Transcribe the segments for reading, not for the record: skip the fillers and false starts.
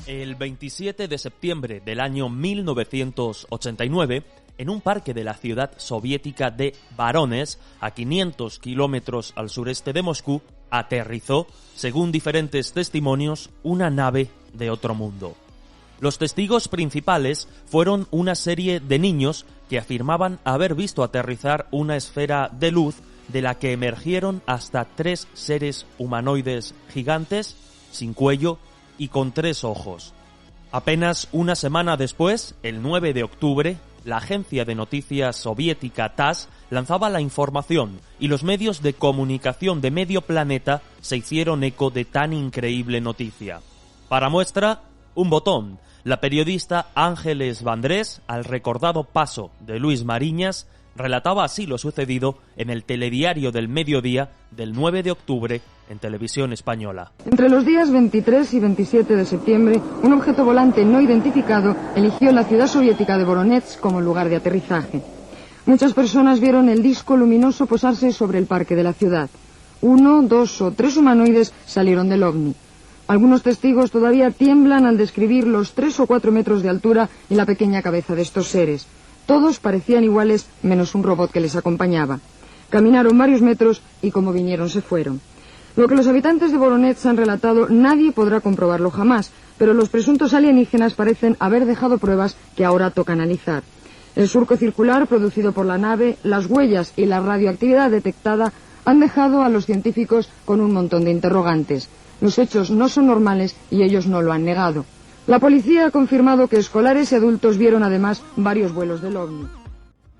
El 27 de septiembre del año 1989, en un parque de la ciudad soviética de Voronezh, a 500 kilómetros al sureste de Moscú, aterrizó, según diferentes testimonios, una nave de otro mundo. Los testigos principales fueron una serie de niños que afirmaban haber visto aterrizar una esfera de luz de la que emergieron hasta 3 seres humanoides gigantes, sin cuello y con 3 ojos. Apenas una semana después, el 9 de octubre, la agencia de noticias soviética TASS lanzaba la información y los medios de comunicación de medio planeta se hicieron eco de tan increíble noticia. Para muestra, un botón. La periodista Ángeles Vandrés, al recordado paso de Luis Mariñas, relataba así lo sucedido en el telediario del mediodía del 9 de octubre en Televisión Española. Entre los días 23 y 27 de septiembre, un objeto volante no identificado eligió la ciudad soviética de Voronezh como lugar de aterrizaje. Muchas personas vieron el disco luminoso posarse sobre el parque de la ciudad. 1, 2 o 3 humanoides salieron del ovni. Algunos testigos todavía tiemblan al describir los 3 o 4 metros de altura y la pequeña cabeza de estos seres. Todos parecían iguales, menos un robot que les acompañaba. Caminaron varios metros y como vinieron se fueron. Lo que los habitantes de Voronezh han relatado, nadie podrá comprobarlo jamás, pero los presuntos alienígenas parecen haber dejado pruebas que ahora toca analizar. El surco circular producido por la nave, las huellas y la radioactividad detectada han dejado a los científicos con un montón de interrogantes. Los hechos no son normales y ellos no lo han negado. La policía ha confirmado que escolares y adultos vieron además varios vuelos del ovni.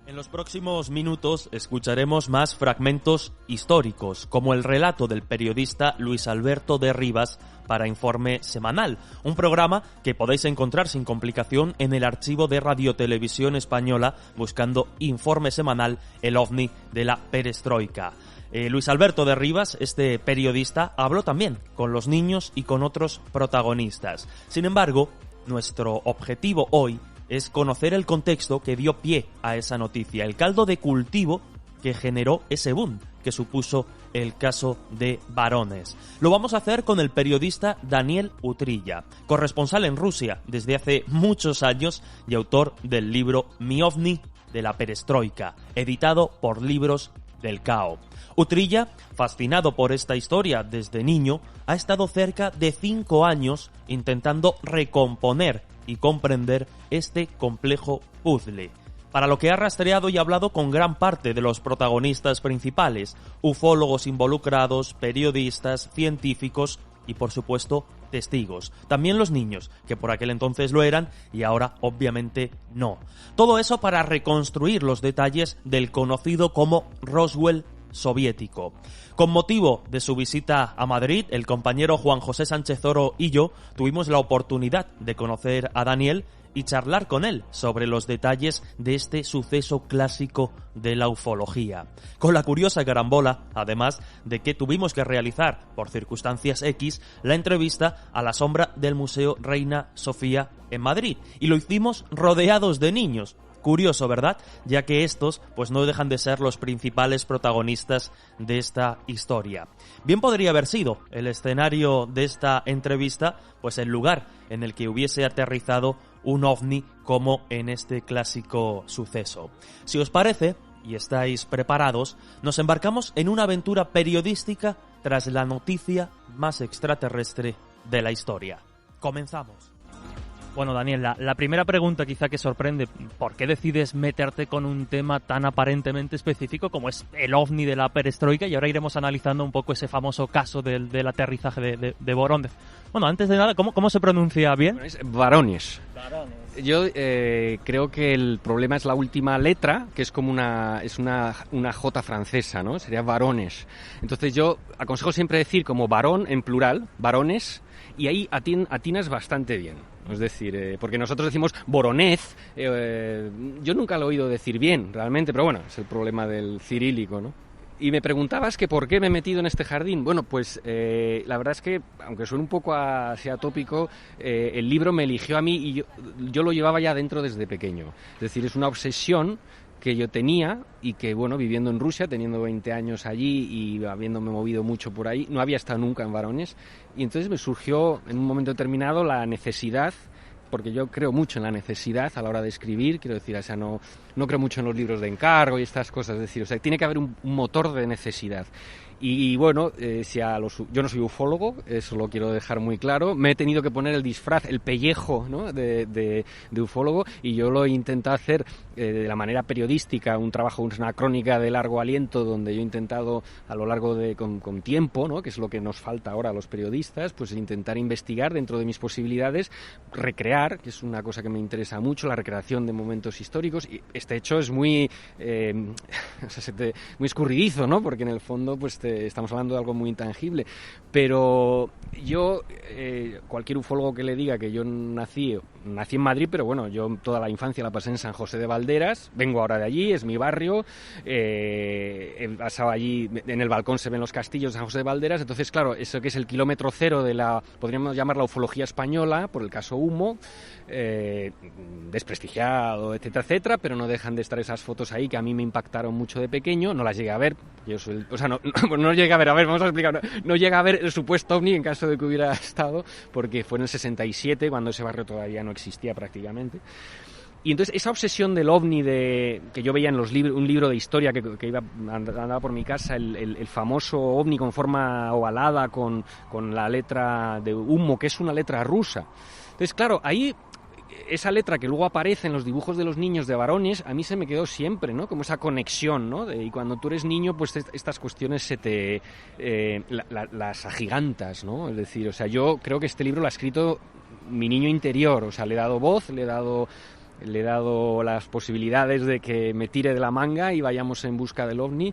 En los próximos minutos escucharemos más fragmentos históricos, como el relato del periodista Luis Alberto de Rivas para Informe Semanal, un programa que podéis encontrar sin complicación en el archivo de Radiotelevisión Española buscando Informe Semanal, el ovni de la perestroika. Luis Alberto de Rivas, este periodista, habló también con los niños y con otros protagonistas. Sin embargo, nuestro objetivo hoy es conocer el contexto que dio pie a esa noticia, el caldo de cultivo que generó ese boom que supuso el caso de Voronezh. Lo vamos a hacer con el periodista Daniel Utrilla, corresponsal en Rusia desde hace muchos años y autor del libro Mi ovni de la perestroika, editado por Libros del Cao. Utrilla, fascinado por esta historia desde niño, ha estado cerca de 5 años intentando recomponer y comprender este complejo puzzle, para lo que ha rastreado y hablado con gran parte de los protagonistas principales, ufólogos involucrados, periodistas, científicos y, por supuesto, testigos. También los niños, que por aquel entonces lo eran y ahora obviamente no. Todo eso para reconstruir los detalles del conocido como Roswell soviético. Con motivo de su visita a Madrid, el compañero Juan José Sánchez Oro y yo tuvimos la oportunidad de conocer a Daniel y charlar con él sobre los detalles de este suceso clásico de la ufología. Con la curiosa carambola, además, de que tuvimos que realizar, por circunstancias X, la entrevista a la sombra del Museo Reina Sofía en Madrid. Y lo hicimos rodeados de niños. Curioso, ¿verdad? Ya que estos pues no dejan de ser los principales protagonistas de esta historia. Bien podría haber sido el escenario de esta entrevista pues el lugar en el que hubiese aterrizado un ovni como en este clásico suceso. Si os parece, y estáis preparados, nos embarcamos en una aventura periodística tras la noticia más extraterrestre de la historia. Comenzamos. Bueno, Daniel, la primera pregunta quizá que sorprende, ¿por qué decides meterte con un tema tan aparentemente específico como es el ovni de la perestroika? Y ahora iremos analizando un poco ese famoso caso del aterrizaje de Voronezh. Bueno, antes de nada, ¿cómo se pronuncia bien? Es Voronezh. Yo creo que el problema es la última letra, que es como una J francesa, ¿no? Sería Voronezh. Entonces yo aconsejo siempre decir como varón en plural, varones, y ahí atinas bastante bien. Es decir, porque nosotros decimos Voronezh, yo nunca lo he oído decir bien, realmente, pero bueno, es el problema del cirílico, ¿no? Y me preguntabas que por qué me he metido en este jardín. Bueno, pues la verdad es que, aunque suene un poco así atópico, el libro me eligió a mí y yo lo llevaba ya dentro desde pequeño. Es decir, es una obsesión que yo tenía y que, bueno, viviendo en Rusia, teniendo 20 años allí y habiéndome movido mucho por ahí, no había estado nunca en Varones, y entonces me surgió en un momento determinado la necesidad, porque yo creo mucho en la necesidad a la hora de escribir, quiero decir, o sea, no creo mucho en los libros de encargo y estas cosas, es decir, o sea, tiene que haber un motor de necesidad. Y bueno, yo no soy ufólogo, eso lo quiero dejar muy claro. Me he tenido que poner el disfraz, el pellejo, ¿no?, de ufólogo, y yo lo he intentado hacer de la manera periodística, un trabajo, una crónica de largo aliento, donde yo he intentado a lo largo de con tiempo, ¿no?, que es lo que nos falta ahora a los periodistas, pues intentar investigar dentro de mis posibilidades, recrear, que es una cosa que me interesa mucho, la recreación de momentos históricos. Y este hecho es muy muy escurridizo, ¿no?, porque en el fondo pues estamos hablando de algo muy intangible, pero yo, cualquier ufólogo que le diga que yo nací en Madrid, pero bueno, yo toda la infancia la pasé en San José de Valderas, vengo ahora de allí, es mi barrio, he pasado allí, en el balcón se ven los castillos de San José de Valderas, entonces claro, eso que es el kilómetro cero de podríamos llamar la ufología española, por el caso Humo, desprestigiado, etcétera, etcétera, pero no dejan de estar esas fotos ahí que a mí me impactaron mucho de pequeño, no las llegué a ver, no llegué a ver, vamos a explicar, no llegué a ver el supuesto ovni en caso de que hubiera estado, porque fue en el 67, cuando ese barrio todavía no existía prácticamente. Y entonces esa obsesión del ovni que yo veía en los libros, un libro de historia que andaba por mi casa, el famoso ovni con forma ovalada, con la letra de Humo, que es una letra rusa. Entonces, claro, ahí esa letra que luego aparece en los dibujos de los niños de Varones, a mí se me quedó siempre, ¿no?, como esa conexión, ¿no?, y cuando tú eres niño, pues estas cuestiones se te las agigantas, ¿no? Es decir, o sea, yo creo que este libro lo ha escrito mi niño interior, o sea, le he dado voz, le he dado las posibilidades de que me tire de la manga y vayamos en busca del ovni,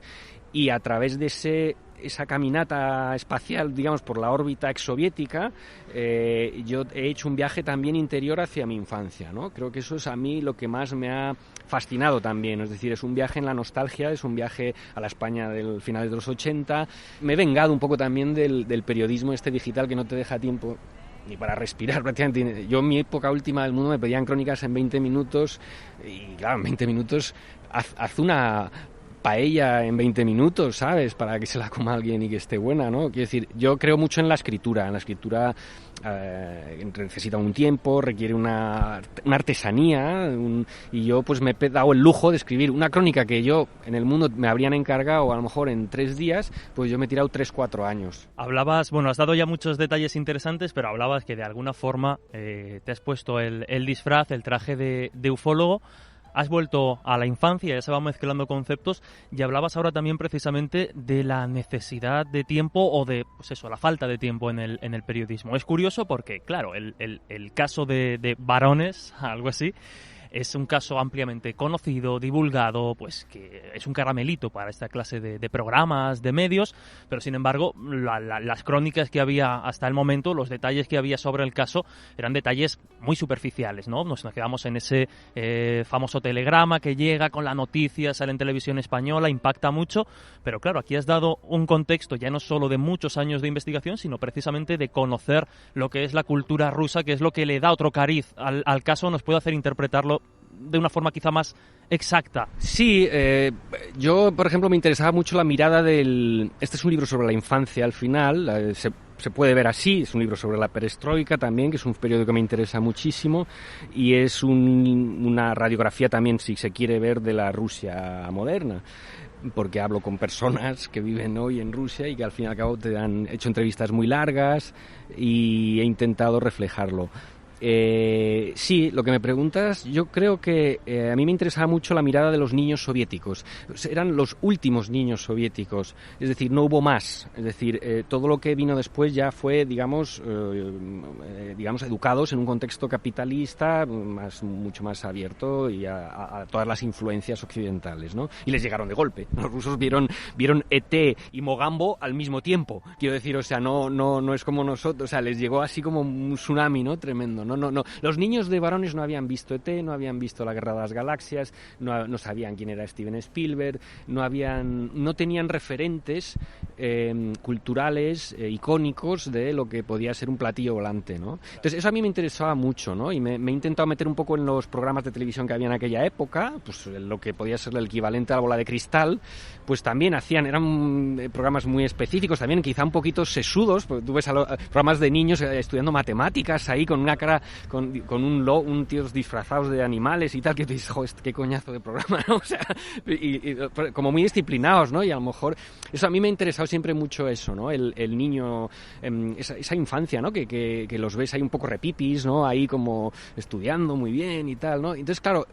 y a través de esa caminata espacial, digamos, por la órbita exsoviética, yo he hecho un viaje también interior hacia mi infancia, ¿no? Creo que eso es a mí lo que más me ha fascinado también, es decir, es un viaje en la nostalgia, es un viaje a la España del finales de los 80. Me he vengado un poco también del periodismo digital que no te deja tiempo ni para respirar prácticamente. Yo en mi época última del mundo me pedían crónicas en 20 minutos y claro, en 20 minutos haz una paella en 20 minutos, ¿sabes?, para que se la coma alguien y que esté buena, ¿no? Quiero decir, yo creo mucho en la escritura necesita un tiempo, requiere una artesanía, y yo pues me he dado el lujo de escribir una crónica que yo en el mundo me habrían encargado a lo mejor en 3 días, pues yo me he tirado 3-4 años. Has dado ya muchos detalles interesantes, pero hablabas que de alguna forma te has puesto el disfraz, el traje de ufólogo. Has vuelto a la infancia, ya se van mezclando conceptos, y hablabas ahora también precisamente de la necesidad de tiempo o de, pues eso, la falta de tiempo en el periodismo. Es curioso porque, claro, el caso de Varones, algo así, es un caso ampliamente conocido, divulgado, pues que es un caramelito para esta clase de programas, de medios, pero sin embargo las crónicas que había hasta el momento, los detalles que había sobre el caso eran detalles muy superficiales, ¿no? Nos quedamos en ese famoso telegrama que llega con la noticia, sale en televisión española, impacta mucho, pero claro, aquí has dado un contexto ya no solo de muchos años de investigación, sino precisamente de conocer lo que es la cultura rusa, que es lo que le da otro cariz al caso, nos puede hacer interpretarlo de una forma quizá más exacta. Sí, yo, por ejemplo, me interesaba mucho la mirada Este es un libro sobre la infancia al final, se puede ver así, es un libro sobre la perestroika también, que es un periodo que me interesa muchísimo, y es una radiografía también, si se quiere ver, de la Rusia moderna, porque hablo con personas que viven hoy en Rusia y que al fin y al cabo te han hecho entrevistas muy largas y he intentado reflejarlo. Sí, lo que me preguntas, yo creo que a mí me interesaba mucho la mirada de los niños soviéticos. Eran los últimos niños soviéticos, es decir, no hubo más. Es decir, todo lo que vino después ya fue, digamos, educados en un contexto capitalista mucho más abierto y a todas las influencias occidentales, ¿no? Y les llegaron de golpe. Los rusos vieron ET y Mogambo al mismo tiempo. Quiero decir, o sea, no es como nosotros, o sea, les llegó así como un tsunami, ¿no? Tremendo, ¿no? No. Los niños de varones no habían visto ET, no habían visto La Guerra de las Galaxias, no sabían quién era Steven Spielberg, no tenían referentes culturales, icónicos de lo que podía ser un platillo volante, ¿no? Entonces eso a mí me interesaba mucho, ¿no? Y me he intentado meter un poco en los programas de televisión que había en aquella época, pues lo que podía ser el equivalente a la bola de cristal, pues también eran programas muy específicos, también quizá un poquito sesudos, porque tú ves programas de niños estudiando matemáticas ahí con una cara, con un tíos disfrazados de animales y tal, que te dices, joder, qué coñazo de programa, ¿no? O sea, y como muy disciplinados, ¿no? Y a lo mejor, eso a mí me ha interesado siempre mucho eso, ¿no? El niño, esa infancia, ¿no? Que los ves ahí un poco repipis, ¿no? Ahí como estudiando muy bien y tal, ¿no? Entonces, claro,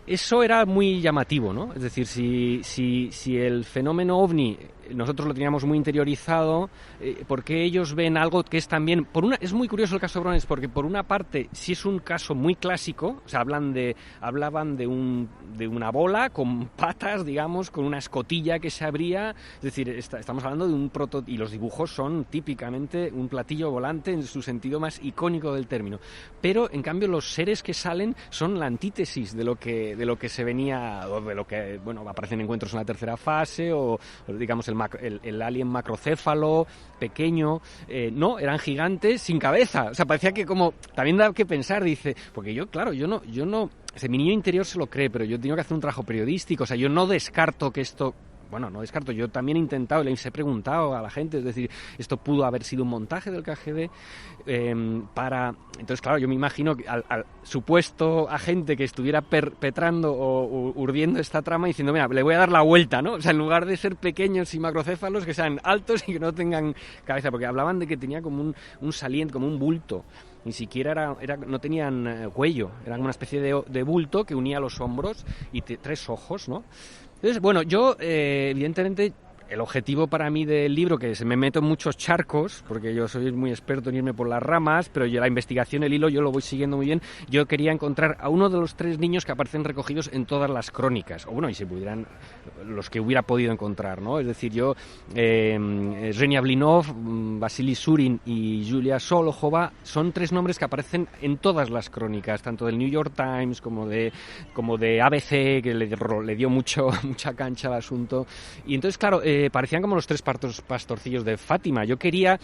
eso era muy llamativo, ¿no? Es decir, si el fenómeno OVNI nosotros lo teníamos muy interiorizado, porque ellos ven algo que es también... es muy curioso el caso de Brones, porque por una parte sí es un caso muy clásico, o sea, hablaban de una bola con patas, digamos, con una escotilla que se abría, es decir, estamos hablando de un prototipo, y los dibujos son típicamente un platillo volante en su sentido más icónico del término, pero en cambio los seres que salen son la antítesis de lo que se venía, o de lo que, bueno, aparecen encuentros en la tercera fase, o digamos el alien macrocéfalo, pequeño, no, eran gigantes sin cabeza, o sea, parecía que como, también da que pensar, dice, porque yo no, mi niño interior se lo cree, pero yo tengo que hacer un trabajo periodístico, o sea, yo no descarto que esto... Bueno, no descarto, yo también he intentado, les he preguntado a la gente, es decir, esto pudo haber sido un montaje del KGB Entonces, claro, yo me imagino que al supuesto agente que estuviera perpetrando o urdiendo esta trama diciendo, mira, le voy a dar la vuelta, ¿no? O sea, en lugar de ser pequeños y macrocéfalos, que sean altos y que no tengan cabeza, porque hablaban de que tenía como un saliente, como un bulto. Ni siquiera no tenían cuello, eran una especie de bulto que unía los hombros y 3 ojos, ¿no? Entonces, bueno, yo, evidentemente, el objetivo para mí del libro, que se me meto en muchos charcos, porque yo soy muy experto en irme por las ramas, pero yo la investigación, el hilo, yo lo voy siguiendo muy bien. Yo quería encontrar a uno de los 3 niños que aparecen recogidos en todas las crónicas, o bueno, y si pudieran, los que hubiera podido encontrar, ¿no? Es decir, yo, Zhenya Blinov, Vasily Surin y Yulia Solokhova son 3 nombres que aparecen en todas las crónicas, tanto del New York Times como de ABC, que le dio mucha cancha al asunto. Y entonces, claro, parecían como los 3 pastorcillos de Fátima. Yo quería,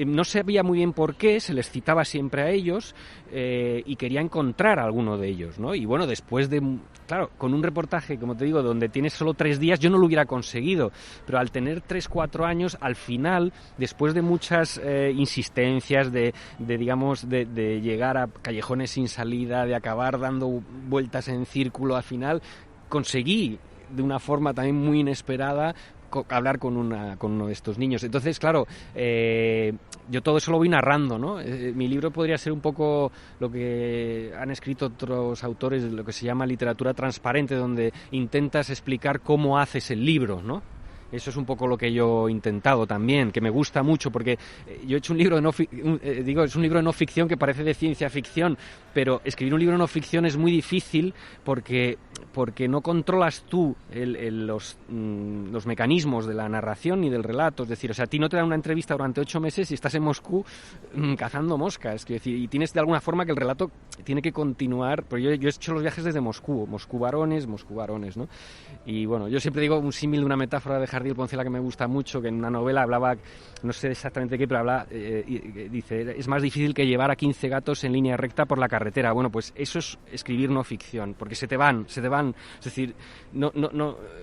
no sabía muy bien por qué, se les citaba siempre a ellos, y quería encontrar a alguno de ellos, ¿no? Y bueno, después de, claro, con un reportaje, como te digo, donde tienes solo 3 días, yo no lo hubiera conseguido, pero al tener 3-4 años, al final, después de muchas insistencias, de llegar a callejones sin salida, de acabar dando vueltas en círculo, al final conseguí, de una forma también muy inesperada, hablar con uno de estos niños. Entonces, claro, yo todo eso lo voy narrando, ¿no? Mi libro podría ser un poco lo que han escrito otros autores, lo que se llama literatura transparente, donde intentas explicar cómo haces el libro, ¿no? Eso es un poco lo que yo he intentado también, que me gusta mucho, porque yo he hecho un libro es un libro de no ficción que parece de ciencia ficción, pero escribir un libro de no ficción es muy difícil porque no controlas tú los mecanismos de la narración ni del relato. Es decir, o sea, a ti no te dan una entrevista durante 8 meses y estás en Moscú cazando moscas, quiero decir, y tienes de alguna forma que el relato tiene que continuar, pero yo he hecho los viajes desde Moscú varones, ¿no? Y bueno, yo siempre digo un símil de una metáfora de Jardiel Poncela que me gusta mucho, que en una novela hablaba, no sé exactamente qué, pero habla, dice, es más difícil que llevar a 15 gatos en línea recta por la carretera. Bueno, pues eso es escribir no ficción, porque se te van, es decir, no,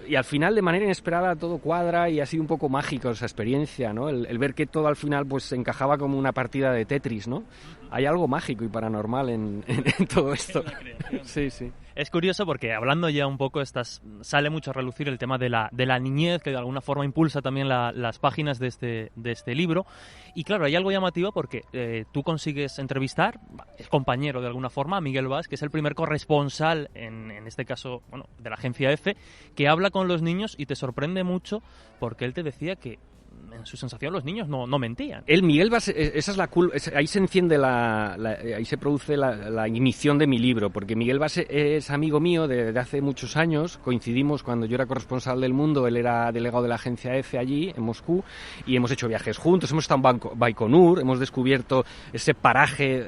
y al final de manera inesperada todo cuadra y ha sido un poco mágico esa experiencia, ¿no? El ver que todo al final pues se encajaba como una partida de Tetris, ¿no? Hay algo mágico y paranormal en todo esto. Sí. Es curioso porque hablando ya un poco, sale mucho a relucir el tema de la niñez, que de alguna forma impulsa también las páginas de este libro. Y claro, hay algo llamativo porque tú consigues entrevistar, es compañero de alguna forma, a Miguel Valls, que es el primer corresponsal, en este caso, bueno, de la agencia EFE, que habla con los niños y te sorprende mucho porque él te decía que en su sensación los niños no mentían. El Miguel Bas, esa es la ahí se enciende ahí se produce la ignición de mi libro, porque Miguel Bas es amigo mío de hace muchos años, coincidimos cuando yo era corresponsal del Mundo, él era delegado de la agencia EFE allí, en Moscú, y hemos hecho viajes juntos, hemos estado en Baikonur, hemos descubierto ese paraje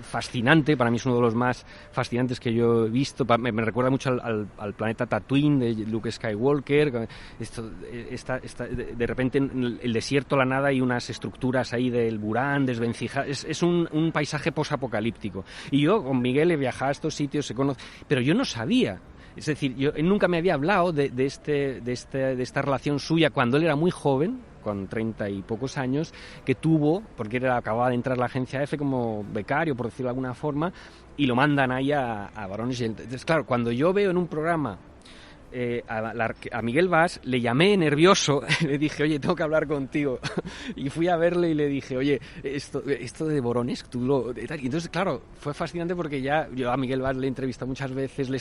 fascinante, para mí es uno de los más fascinantes que yo he visto, me recuerda mucho al planeta Tatooine de Luke Skywalker, de repente en el desierto, la nada, y unas estructuras ahí del Burán desvencijadas, es un paisaje posapocalíptico, y yo con Miguel he viajado a estos sitios, pero yo no sabía. Es decir, él nunca me había hablado de esta relación suya cuando él era muy joven, con 30 y pocos años, que tuvo, porque él acababa de entrar a la agencia EFE como becario, por decirlo de alguna forma, y lo mandan ahí a Varones. Entonces, claro, cuando yo veo en un programa a Miguel Bas, le llamé nervioso, le dije, oye, tengo que hablar contigo, y fui a verle y le dije, oye, esto de Voronezh, y entonces, claro, fue fascinante porque ya yo a Miguel Bas le he entrevistado muchas veces, le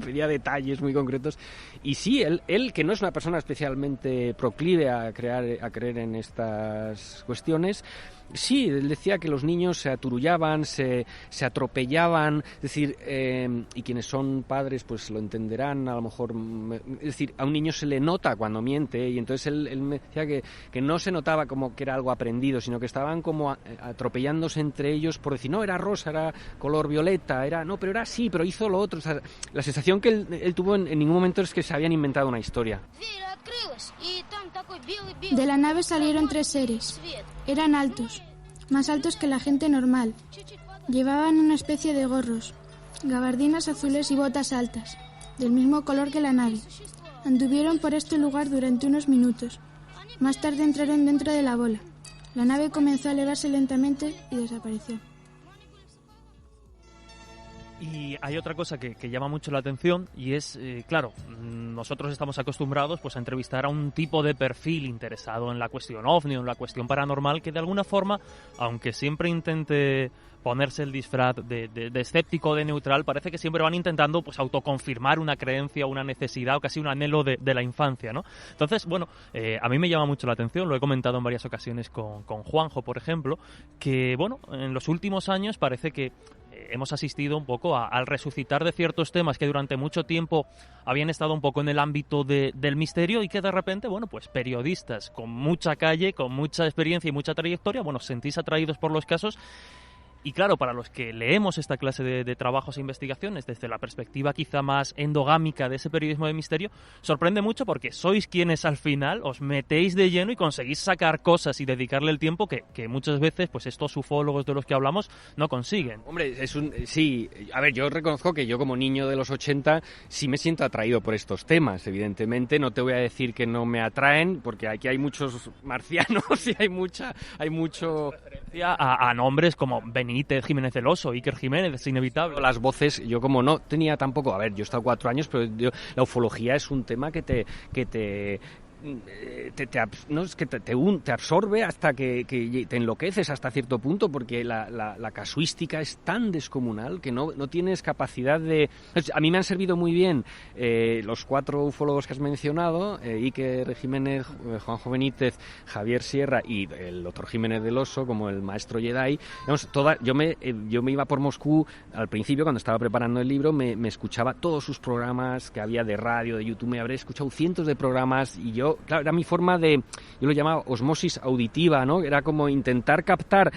pedía detalles muy concretos, y sí, él que no es una persona especialmente proclive a creer en estas cuestiones, sí, él decía que los niños se aturullaban, se atropellaban, es decir, y quienes son padres pues lo entenderán a lo mejor, es decir, a un niño se le nota cuando miente, y entonces él me decía que no se notaba como que era algo aprendido, sino que estaban como atropellándose entre ellos por decir, no, era rosa, era color violeta, pero era así, pero hizo lo otro. O sea, la sensación que él tuvo en ningún momento es que se habían inventado una historia. De la nave salieron 3 seres. Eran altos, más altos que la gente normal. Llevaban una especie de gorros, gabardinas azules y botas altas, del mismo color que la nave. Anduvieron por este lugar durante unos minutos. Más tarde entraron dentro de la bola. La nave comenzó a elevarse lentamente y desapareció. Y hay otra cosa que llama mucho la atención, y es, claro, nosotros estamos acostumbrados pues a entrevistar a un tipo de perfil interesado en la cuestión ovni o en la cuestión paranormal, que de alguna forma, aunque siempre intente ponerse el disfraz de escéptico o de neutral, parece que siempre van intentando pues autoconfirmar una creencia, una necesidad o casi un anhelo de la infancia, ¿no? Entonces, bueno, a mí me llama mucho la atención, lo he comentado en varias ocasiones con Juanjo, por ejemplo, que, bueno, en los últimos años parece que hemos asistido un poco al resucitar de ciertos temas que durante mucho tiempo habían estado un poco en el ámbito del misterio, y que de repente, bueno, pues periodistas con mucha calle, con mucha experiencia y mucha trayectoria, bueno, os sentís atraídos por los casos. Y claro, para los que leemos esta clase de trabajos e investigaciones desde la perspectiva quizá más endogámica de ese periodismo de misterio, sorprende mucho porque sois quienes al final os metéis de lleno y conseguís sacar cosas y dedicarle el tiempo que muchas veces pues estos ufólogos de los que hablamos no consiguen. Hombre, sí, a ver, yo reconozco que yo como niño de los 80 sí me siento atraído por estos temas, evidentemente, no te voy a decir que no me atraen, porque aquí hay muchos marcianos y hay mucho referencia a nombres como Benítez Jiménez del Oso, Iker Jiménez, es inevitable. Las voces, yo como no tenía tampoco, a ver, yo he estado 4 años, pero la ufología es un tema que te absorbe hasta que te enloqueces hasta cierto punto, porque la casuística es tan descomunal que no tienes capacidad de... A mí me han servido muy bien los 4 ufólogos que has mencionado, Iker Jiménez, Juanjo Benítez, Javier Sierra y el doctor Jiménez del Oso como el maestro Jedi. Yo me iba por Moscú al principio, cuando estaba preparando el libro, me escuchaba todos sus programas que había de radio, de YouTube, me habré escuchado cientos de programas, y claro, era mi forma yo lo llamaba osmosis auditiva, ¿no? Era como intentar captar,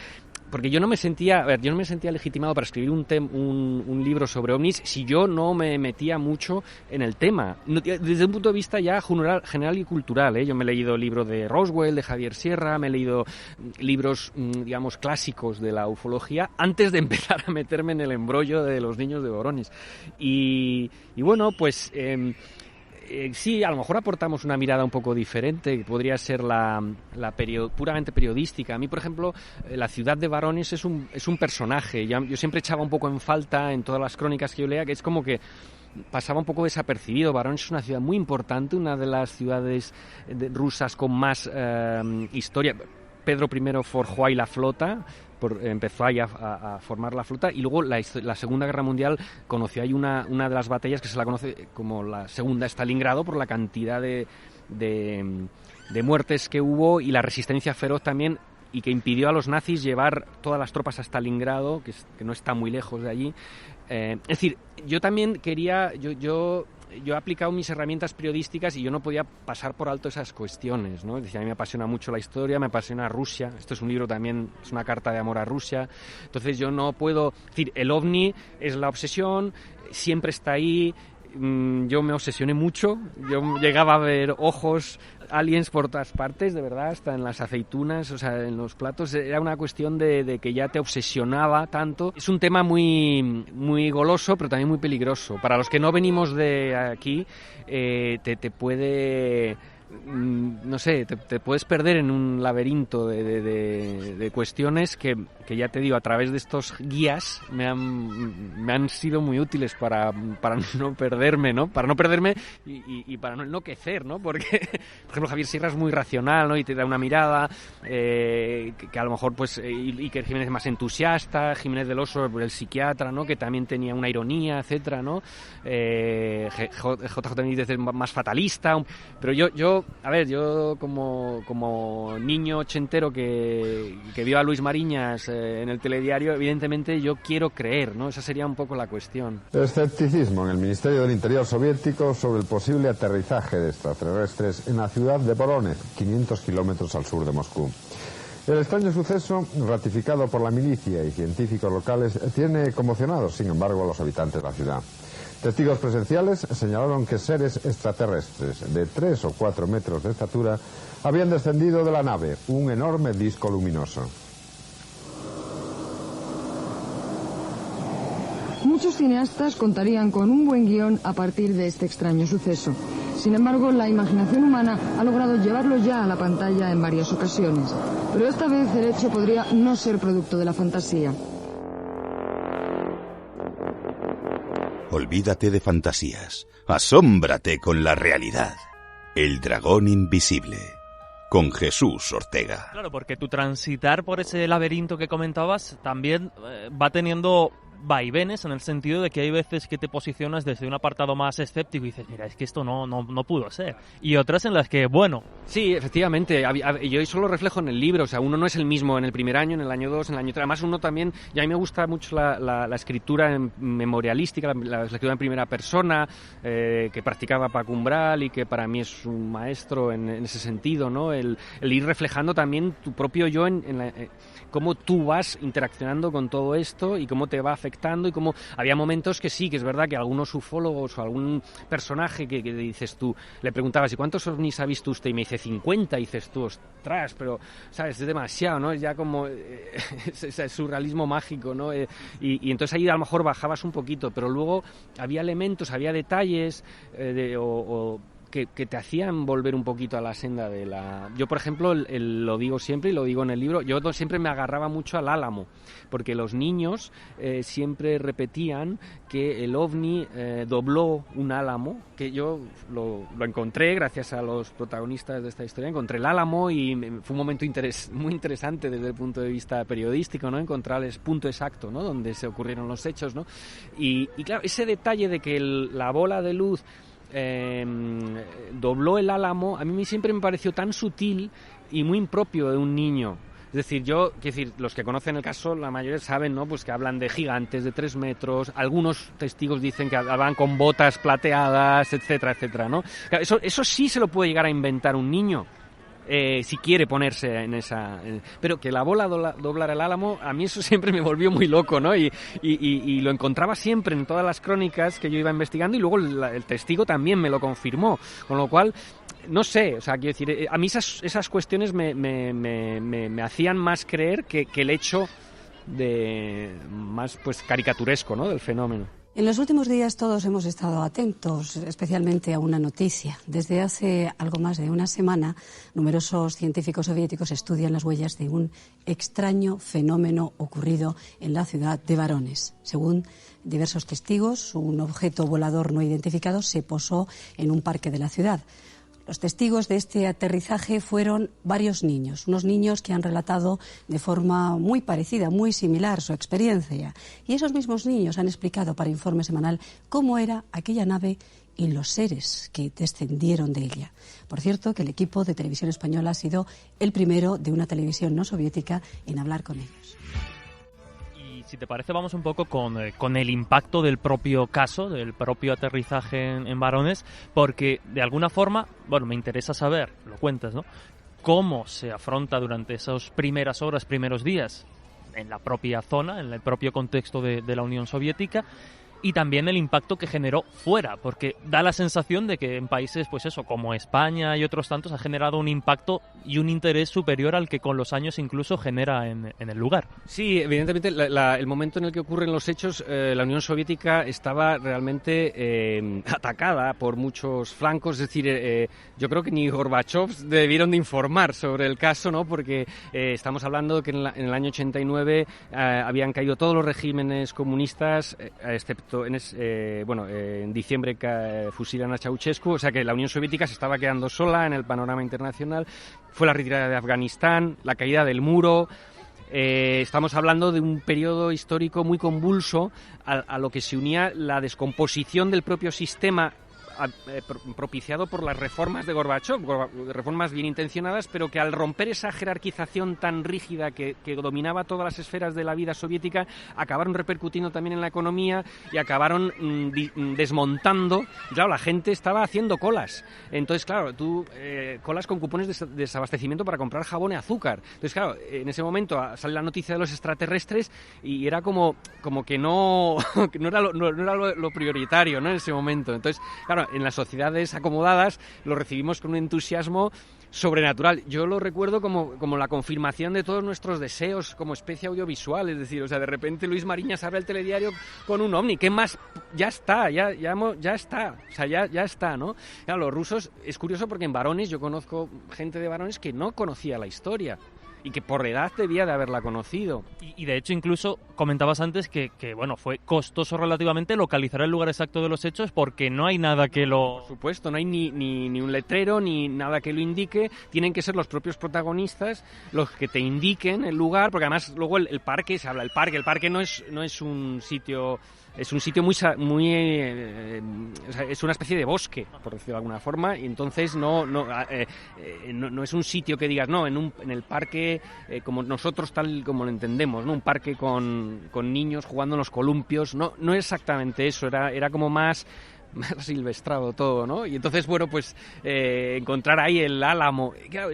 porque yo no me sentía legitimado para escribir un libro sobre ovnis si yo no me metía mucho en el tema, desde un punto de vista ya general y cultural, ¿eh? Yo me he leído libros de Roswell, de Javier Sierra, me he leído libros, digamos, clásicos de la ufología antes de empezar a meterme en el embrollo de los niños de Voronezh. Y bueno, pues... sí, a lo mejor aportamos una mirada un poco diferente, que podría ser la puramente periodística. A mí, por ejemplo, la ciudad de Voronezh es un personaje. Yo siempre echaba un poco en falta en todas las crónicas que yo leía, que es como que pasaba un poco desapercibido. Voronezh es una ciudad muy importante, una de las ciudades rusas con más historia. Pedro I forjó ahí la flota, empezó ahí a formar la flota, y luego la Segunda Guerra Mundial conoció ahí una de las batallas que se la conoce como la Segunda Stalingrado, por la cantidad de muertes que hubo y la resistencia feroz también, y que impidió a los nazis llevar todas las tropas a Stalingrado, que no está muy lejos de allí. Es decir, yo también quería... Yo he aplicado mis herramientas periodísticas y yo no podía pasar por alto esas cuestiones, ¿no? Es decir, a mí me apasiona mucho la historia, me apasiona Rusia. Esto es un libro también, es una carta de amor a Rusia. Entonces yo no puedo... Es decir, el ovni es la obsesión, siempre está ahí. Yo me obsesioné mucho, yo llegaba a ver ojos, aliens por todas partes, de verdad, hasta en las aceitunas, o sea, en los platos. Era una cuestión de que ya te obsesionaba tanto. Es un tema muy, muy goloso, pero también muy peligroso. Para los que no venimos de aquí, te puede... no sé, te puedes perder en un laberinto de cuestiones que ya te digo, a través de estos guías me han sido muy útiles para no perderme, ¿no? Para no perderme y para no enloquecer, ¿no? Porque, por ejemplo, Javier Sierra es muy racional, ¿no? Y te da una mirada que a lo mejor, pues, Iker Jiménez es más entusiasta, Jiménez del Oso, el psiquiatra, ¿no? Que también tenía una ironía, etcétera, ¿no? JJ Benítez es más fatalista, pero yo como niño ochentero que vio a Luis Mariñas en el telediario, evidentemente yo quiero creer, ¿no? Esa sería un poco la cuestión. Escepticismo en el Ministerio del Interior soviético sobre el posible aterrizaje de extraterrestres en la ciudad de Voronezh, 500 kilómetros al sur de Moscú. El extraño suceso, ratificado por la milicia y científicos locales, tiene conmocionados, sin embargo, a los habitantes de la ciudad. Testigos presenciales señalaron que seres extraterrestres de 3 o 4 metros de estatura habían descendido de la nave, un enorme disco luminoso. Muchos cineastas contarían con un buen guión a partir de este extraño suceso. Sin embargo, la imaginación humana ha logrado llevarlo ya a la pantalla en varias ocasiones. Pero esta vez el hecho podría no ser producto de la fantasía. Olvídate de fantasías. Asómbrate con la realidad. El dragón invisible. Con Jesús Ortega. Claro, porque tu transitar por ese laberinto que comentabas también va teniendo vaivenes, en el sentido de que hay veces que te posicionas desde un apartado más escéptico y dices, mira, es que esto no pudo ser. Y otras en las que, bueno... Sí, efectivamente, yo eso lo reflejo en el libro, o sea, uno no es el mismo en el primer año, en el año 2, en el año 3, además uno también, y a mí me gusta mucho la escritura memorialística, la escritura en primera persona, que practicaba Paco Umbral y que para mí es un maestro en ese sentido, ¿no? El ir reflejando también tu propio yo cómo tú vas interaccionando con todo esto y cómo te va afectando, y cómo había momentos que sí, que es verdad que algunos ufólogos o algún personaje que dices tú, le preguntabas, ¿y cuántos ovnis ha visto usted? Y me dice 50, y dices tú, ostras, pero, ¿sabes? Es demasiado, ¿no? Es ya como ese surrealismo mágico, ¿no? Y entonces ahí a lo mejor bajabas un poquito, pero luego había elementos, había detalles que te hacían volver un poquito a la senda de la... Yo, por ejemplo, lo digo siempre y lo digo en el libro, yo siempre me agarraba mucho al Álamo, porque los niños siempre repetían que el ovni dobló un álamo, que yo lo encontré gracias a los protagonistas de esta historia, encontré el Álamo y fue un momento muy interesante desde el punto de vista periodístico, ¿no? Encontrar el punto exacto, ¿no? Donde se ocurrieron los hechos, ¿no? Y claro, ese detalle de que la bola de luz dobló el Álamo, a mí siempre me pareció tan sutil y muy impropio de un niño. Es decir, los que conocen el caso, la mayoría saben, ¿no? Pues que hablan de gigantes de 3 metros, algunos testigos dicen que hablan con botas plateadas, etcétera, etcétera, ¿no? Eso sí se lo puede llegar a inventar un niño. Si quiere ponerse en esa... pero que la bola doblara el Álamo, a mí eso siempre me volvió muy loco, ¿no? Y lo encontraba siempre en todas las crónicas que yo iba investigando, y luego el testigo también me lo confirmó, con lo cual... No sé, o sea, quiero decir, a mí esas cuestiones me hacían más creer que el hecho de más, pues, caricaturesco, ¿no? Del fenómeno. En los últimos días todos hemos estado atentos, especialmente a una noticia. Desde hace algo más de una semana, numerosos científicos soviéticos estudian las huellas de un extraño fenómeno ocurrido en la ciudad de Voronezh. Según diversos testigos, un objeto volador no identificado se posó en un parque de la ciudad. Los testigos de este aterrizaje fueron varios niños, unos niños que han relatado de forma muy parecida, muy similar su experiencia. Y esos mismos niños han explicado para Informe Semanal cómo era aquella nave y los seres que descendieron de ella. Por cierto, que el equipo de Televisión Española ha sido el primero de una televisión no soviética en hablar con ellos. Y si te parece, vamos un poco con el impacto del propio caso, del propio aterrizaje en Varones, porque de alguna forma, bueno, me interesa saber, lo cuentas, ¿no?, cómo se afronta durante esas primeras horas, primeros días, en la propia zona, en el propio contexto de la Unión Soviética, y también el impacto que generó fuera, porque da la sensación de que en países, pues eso, como España y otros tantos, ha generado un impacto y un interés superior al que con los años incluso genera en el lugar. Sí, evidentemente el momento en el que ocurren los hechos, la Unión Soviética estaba realmente atacada por muchos flancos, es decir, yo creo que ni Gorbachov debieron de informar sobre el caso, ¿no?, porque estamos hablando de que en el año 89 habían caído todos los regímenes comunistas, excepto en diciembre fusilan a Ceausescu, o sea que la Unión Soviética se estaba quedando sola en el panorama internacional. Fue la retirada de Afganistán, la caída del muro. Estamos hablando de un periodo histórico muy convulso a lo que se unía la descomposición del propio sistema propiciado por las reformas de Gorbachov, reformas bien intencionadas, pero que al romper esa jerarquización tan rígida que dominaba todas las esferas de la vida soviética, acabaron repercutiendo también en la economía y acabaron desmontando. Claro, la gente estaba haciendo colas. Entonces, claro, colas con cupones de desabastecimiento para comprar jabón y azúcar. Entonces, claro, en ese momento sale la noticia de los extraterrestres y era como que no era lo prioritario, ¿no?, en ese momento. Entonces, claro, en las sociedades acomodadas lo recibimos con un entusiasmo sobrenatural. Yo lo recuerdo como la confirmación de todos nuestros deseos como especie audiovisual, es decir, o sea, de repente Luis Mariñas abre el telediario con un ovni, ¿qué más? Ya está, ya está, o sea, ya está, ¿no? Claro, los rusos, es curioso porque en Varones, yo conozco gente de Varones que no conocía la historia y que por edad debía de haberla conocido. Y de hecho incluso comentabas antes que bueno, fue costoso relativamente localizar el lugar exacto de los hechos porque no hay nada que lo... Por supuesto, no hay ni un letrero ni nada que lo indique, tienen que ser los propios protagonistas los que te indiquen el lugar, porque además luego el parque, se habla del parque, el parque no es un sitio... Es un sitio muy o sea, es una especie de bosque, por decirlo de alguna forma, y entonces no es un sitio que digas, no, en el parque como nosotros tal como lo entendemos, ¿no?, un parque con niños jugando en los columpios, no es exactamente eso, era como más silvestrado todo, ¿no? Y entonces, bueno, pues encontrar ahí el álamo, claro,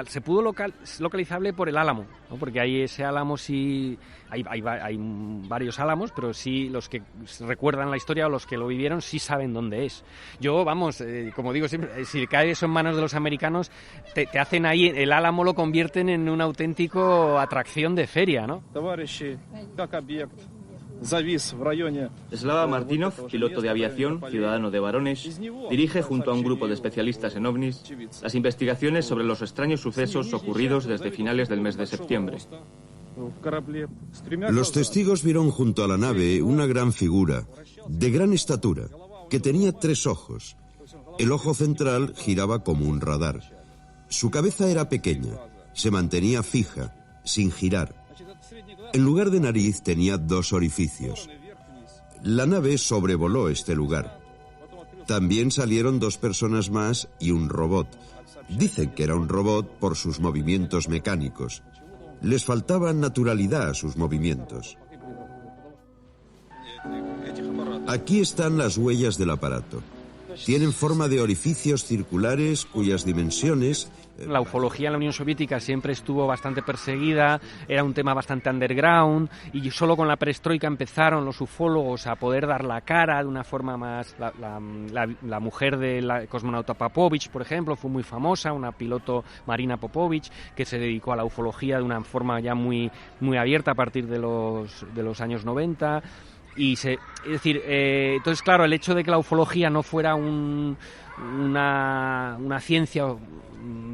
se pudo localizable por el álamo, ¿no?, porque ahí ese álamo sí, hay varios álamos, pero sí los que recuerdan la historia o los que lo vivieron sí saben dónde es. Yo, vamos, como digo siempre, si cae eso en manos de los americanos, te hacen ahí, el álamo lo convierten en una auténtica atracción de feria, ¿no? Slava Martinov, piloto de aviación, ciudadano de Varones, dirige junto a un grupo de especialistas en ovnis las investigaciones sobre los extraños sucesos ocurridos desde finales del mes de septiembre. Los testigos vieron junto a la nave una gran figura, de gran estatura, que tenía 3 ojos. El ojo central giraba como un radar. Su cabeza era pequeña, se mantenía fija, sin girar. En lugar de nariz tenía 2 orificios. La nave sobrevoló este lugar. También salieron 2 personas más y un robot. Dicen que era un robot por sus movimientos mecánicos. Les faltaba naturalidad a sus movimientos. Aquí están las huellas del aparato. Tienen forma de orificios circulares cuyas dimensiones... La ufología en la Unión Soviética siempre estuvo bastante perseguida, era un tema bastante underground, y solo con la perestroika empezaron los ufólogos a poder dar la cara de una forma más... La mujer de la cosmonauta Popovich, por ejemplo, fue muy famosa, una piloto, Marina Popovich, que se dedicó a la ufología de una forma ya muy abierta a partir de los años 90... entonces, claro, el hecho de que la ufología no fuera una ciencia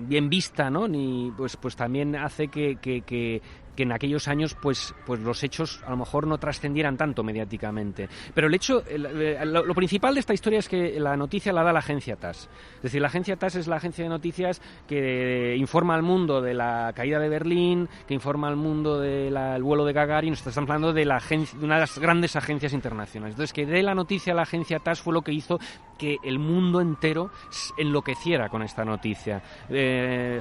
bien vista, ¿no?, ni pues también hace que en aquellos años pues los hechos a lo mejor no trascendieran tanto mediáticamente. Pero lo principal de esta historia es que la noticia la da la agencia TASS. Es decir, la agencia TASS es la agencia de noticias que informa al mundo de la caída de Berlín, que informa al mundo del vuelo de Gagarin. Estamos hablando de una de las grandes agencias internacionales. Entonces, que dé la noticia a la agencia TASS fue lo que hizo que el mundo entero enloqueciera con esta noticia.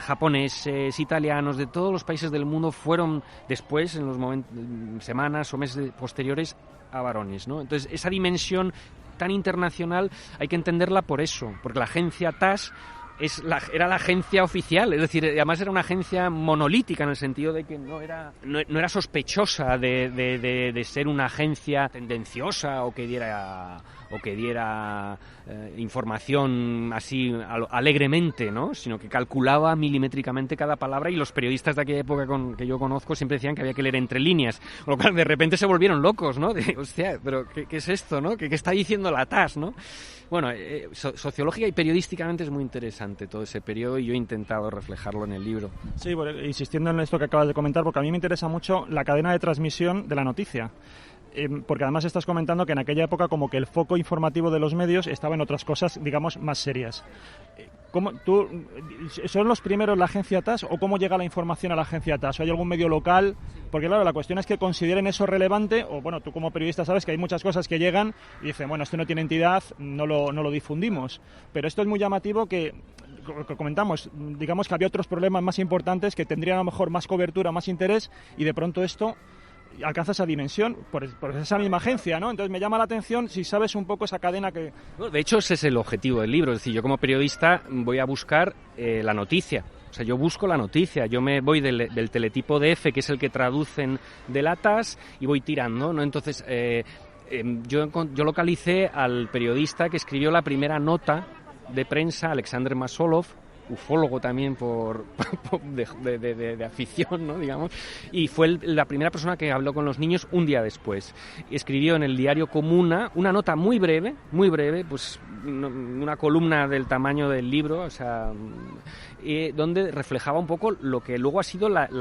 Japoneses, italianos, de todos los países del mundo fueron después, en los semanas o meses posteriores, a Varones, ¿no? Entonces, esa dimensión tan internacional hay que entenderla por eso, porque la agencia TASS era la agencia oficial, es decir, además era una agencia monolítica en el sentido de que no era sospechosa de ser una agencia tendenciosa o que diera información así alegremente, ¿no? Sino que calculaba milimétricamente cada palabra, y los periodistas de aquella época que yo conozco siempre decían que había que leer entre líneas, con lo cual de repente se volvieron locos, ¿no? Hostia, pero ¿qué es esto, no? ¿Qué está diciendo la TASS, no? Bueno, sociológica y periodísticamente es muy interesante todo ese periodo, y yo he intentado reflejarlo en el libro. Sí, bueno, insistiendo en esto que acabas de comentar, porque a mí me interesa mucho la cadena de transmisión de la noticia. Porque además estás comentando que en aquella época como que el foco informativo de los medios estaba en otras cosas, digamos, más serias. ¿Son los primeros la agencia TASS o cómo llega la información a la agencia TASS? ¿Hay algún medio local? Porque claro, la cuestión es que consideren eso relevante, o bueno, tú como periodista sabes que hay muchas cosas que llegan y dicen, bueno, esto no tiene entidad, no lo difundimos. Pero esto es muy llamativo que comentamos, digamos que había otros problemas más importantes que tendrían a lo mejor más cobertura, más interés, y de pronto esto alcanza esa dimensión por esa misma agencia, ¿no? Entonces me llama la atención si sabes un poco esa cadena que... De hecho, ese es el objetivo del libro, es decir, yo como periodista voy a buscar la noticia. O sea, yo busco la noticia, yo me voy del teletipo de F, que es el que traducen de la TASS, y voy tirando, ¿no? Entonces, yo localicé al periodista que escribió la primera nota de prensa, Alexander Masolov, ufólogo también de afición, ¿no? Digamos, y fue la primera persona que habló con los niños un día después. Escribió en el diario Comuna una nota muy breve, pues una columna del tamaño del libro, o sea, donde reflejaba un poco lo que luego ha sido la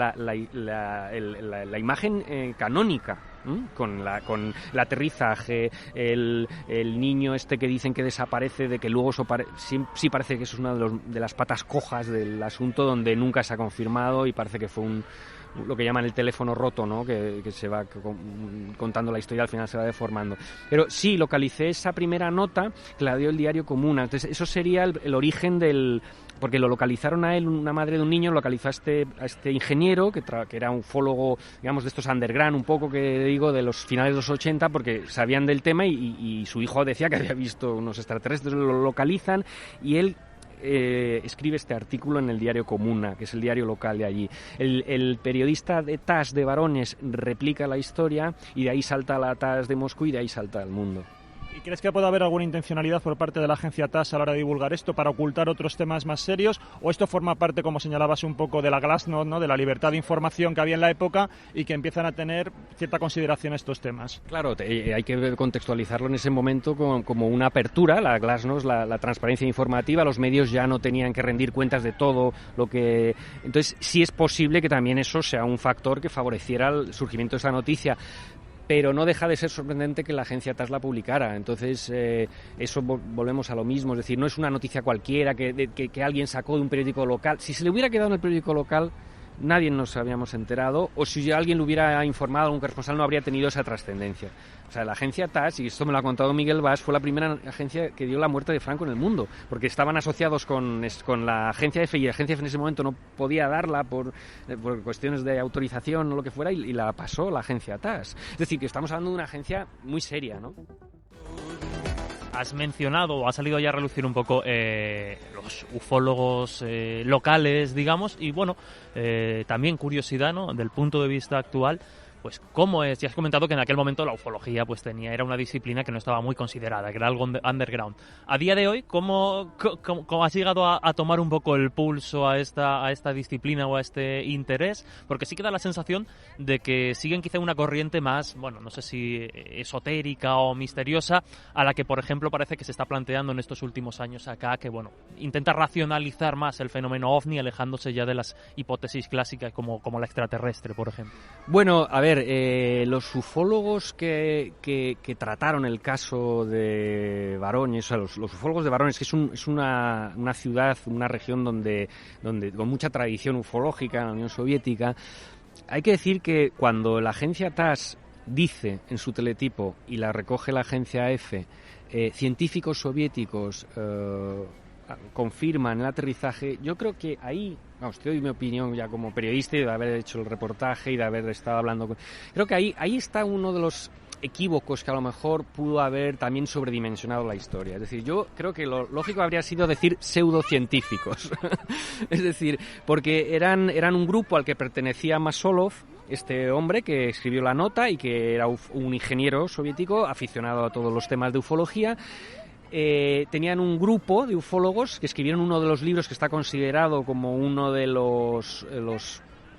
imagen canónica. Con el aterrizaje, el niño este que dicen que desaparece, de que luego sí parece que eso es una de las patas cojas del asunto, donde nunca se ha confirmado y parece que fue lo que llaman el teléfono roto, ¿no? Que se va contando la historia, al final se va deformando. Pero sí, localicé esa primera nota que la dio el diario Comuna. Entonces, eso sería el origen porque lo localizaron a él, una madre de un niño, localizó a este ingeniero, que era un ufólogo, digamos, de estos underground, un poco, que digo, de los finales de los 80, porque sabían del tema, y su hijo decía que había visto unos extraterrestres, lo localizan, y él escribe este artículo en el diario Comuna, que es el diario local de allí. El periodista de TASS de Varones replica la historia, y de ahí salta la TASS de Moscú, y de ahí salta al mundo. ¿Y crees que puede haber alguna intencionalidad por parte de la agencia TASS a la hora de divulgar esto para ocultar otros temas más serios? ¿O esto forma parte, como señalabas un poco, de la glasnost, ¿no? De la libertad de información que había en la época y que empiezan a tener cierta consideración estos temas? Claro, hay que contextualizarlo en ese momento como una apertura, la glasnost, la transparencia informativa. Los medios ya no tenían que rendir cuentas de todo lo que... Entonces, sí es posible que también eso sea un factor que favoreciera el surgimiento de esa noticia. Pero no deja de ser sorprendente que la agencia TASS la publicara. Entonces, eso volvemos a lo mismo. Es decir, no es una noticia cualquiera que alguien sacó de un periódico local. Si se le hubiera quedado en el periódico local, nadie nos habíamos enterado, o si alguien lo hubiera informado, algún corresponsal, no habría tenido esa trascendencia. O sea, la agencia TASS, y esto me lo ha contado Miguel Bas, fue la primera agencia que dio la muerte de Franco en el mundo, porque estaban asociados con la agencia F, y la agencia F en ese momento no podía darla por cuestiones de autorización o lo que fuera, y la pasó la agencia TASS. Es decir, que estamos hablando de una agencia muy seria, ¿no? Has mencionado, o ha salido ya a relucir un poco los ufólogos locales, digamos, y bueno, también curiosidad, ¿no?, del punto de vista actual, pues cómo es, ya has comentado que en aquel momento la ufología pues era una disciplina que no estaba muy considerada, que era algo underground. A día de hoy, ¿cómo has llegado a tomar un poco el pulso a esta disciplina o a este interés? Porque sí que da la sensación de que siguen quizá una corriente más, bueno, no sé si esotérica o misteriosa, a la que, por ejemplo, parece que se está planteando en estos últimos años acá, que bueno, intenta racionalizar más el fenómeno OVNI, alejándose ya de las hipótesis clásicas como la extraterrestre, por ejemplo. Bueno, a ver, los ufólogos que trataron el caso de Varones, o sea, los ufólogos de Varones, que es una ciudad, una región donde con mucha tradición ufológica en la Unión Soviética, hay que decir que cuando la agencia TASS dice en su teletipo, y la recoge la agencia EFE, científicos soviéticos confirman el aterrizaje, yo creo que ahí, vamos, te doy mi opinión ya como periodista y de haber hecho el reportaje y de haber estado hablando con... Creo que ahí está uno de los equívocos que a lo mejor pudo haber también sobredimensionado la historia. Es decir, yo creo que lo lógico habría sido decir pseudocientíficos. Es decir, porque eran un grupo al que pertenecía Masolov, este hombre que escribió la nota y que era un ingeniero soviético aficionado a todos los temas de ufología. Tenían un grupo de ufólogos que escribieron uno de los libros que está considerado como uno de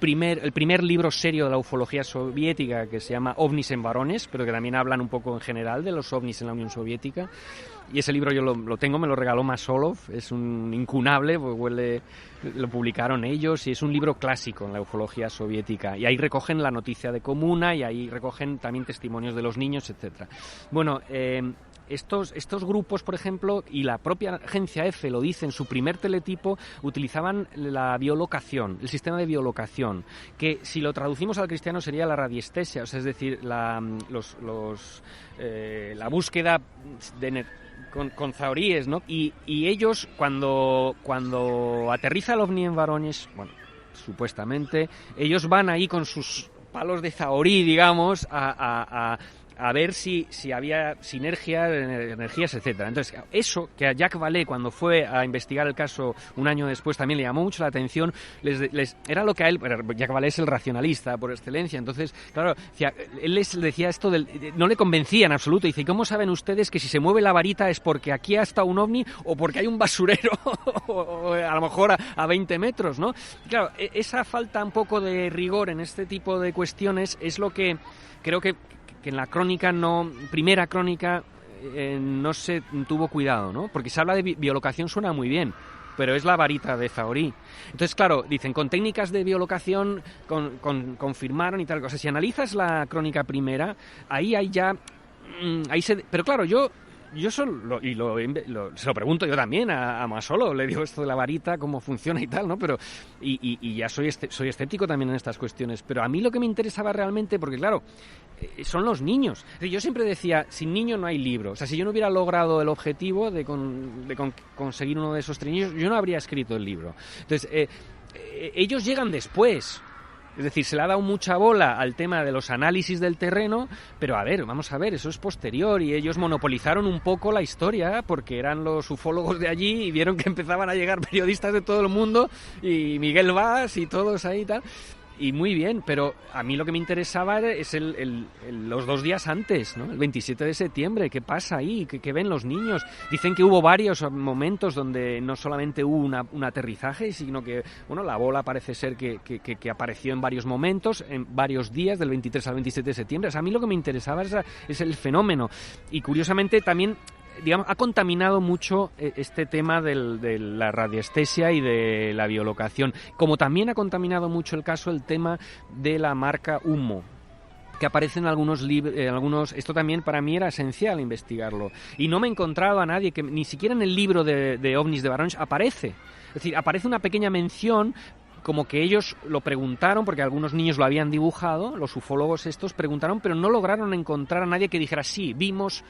el primer libro serio de la ufología soviética, que se llama OVNIs en varones, pero que también hablan un poco en general de los ovnis en la Unión Soviética. Y ese libro yo lo tengo, me lo regaló Masolov, es un incunable, pues lo publicaron ellos, y es un libro clásico en la ufología soviética. Y ahí recogen la noticia de Comuna, y ahí recogen también testimonios de los niños, etcétera. Bueno, estos grupos, por ejemplo, y la propia agencia EFE lo dice en su primer teletipo, utilizaban la biolocación, el sistema de biolocación, que si lo traducimos al cristiano sería la radiestesia, o sea, es decir, la búsqueda con zahoríes, ¿no? Y ellos, cuando aterriza el ovni en Varones, bueno, supuestamente, ellos van ahí con sus palos de zahorí, digamos, a ver si había sinergia, energías, etcétera. Entonces, eso que a Jacques Vallée, cuando fue a investigar el caso un año después, también le llamó mucho la atención, era lo que a él... Jacques Vallée es el racionalista por excelencia, entonces, claro, él les decía esto, no le convencía en absoluto. Dice, ¿cómo saben ustedes que si se mueve la varita es porque aquí ha estado un ovni o porque hay un basurero o a lo mejor a 20 metros, ¿no? Claro, esa falta un poco de rigor en este tipo de cuestiones es lo que creo que en la primera crónica no se tuvo cuidado, ¿no? Porque se habla de biolocación, suena muy bien, pero es la varita de zahorí. Entonces, claro, dicen, con técnicas de biolocación confirmaron y tal cosa. Si analizas la crónica primera, ahí hay ya... pero claro, yo se lo pregunto yo también a Masolo, le digo esto de la varita, cómo funciona y tal, ¿no? Pero y ya soy escéptico también en estas cuestiones, pero a mí lo que me interesaba realmente, porque claro, son los niños. Yo siempre decía, sin niño no hay libro. O sea, si yo no hubiera logrado el objetivo de conseguir uno de esos 3 niños, yo no habría escrito el libro. Entonces, ellos llegan después. Es decir, se le ha dado mucha bola al tema de los análisis del terreno, pero vamos a ver, eso es posterior, y ellos monopolizaron un poco la historia porque eran los ufólogos de allí y vieron que empezaban a llegar periodistas de todo el mundo y Miguel Valls y todos ahí y tal. Y muy bien, pero a mí lo que me interesaba es los 2 días antes, ¿no? El 27 de septiembre, ¿qué pasa ahí? ¿Qué ven los niños? Dicen que hubo varios momentos donde no solamente hubo un aterrizaje, sino que, bueno, la bola parece ser que apareció en varios momentos, en varios días, del 23 al 27 de septiembre. O sea, a mí lo que me interesaba es el fenómeno. Y curiosamente también, digamos, ha contaminado mucho este tema de la radiestesia y de la biolocación, como también ha contaminado mucho el tema de la marca humo, que aparece en algunos libros. Esto también para mí era esencial investigarlo, y no me he encontrado a nadie que ni siquiera en el libro de OVNIs de Varones aparece. Es decir, aparece una pequeña mención, como que ellos lo preguntaron, porque algunos niños lo habían dibujado, los ufólogos estos preguntaron, pero no lograron encontrar a nadie que dijera, sí, vimos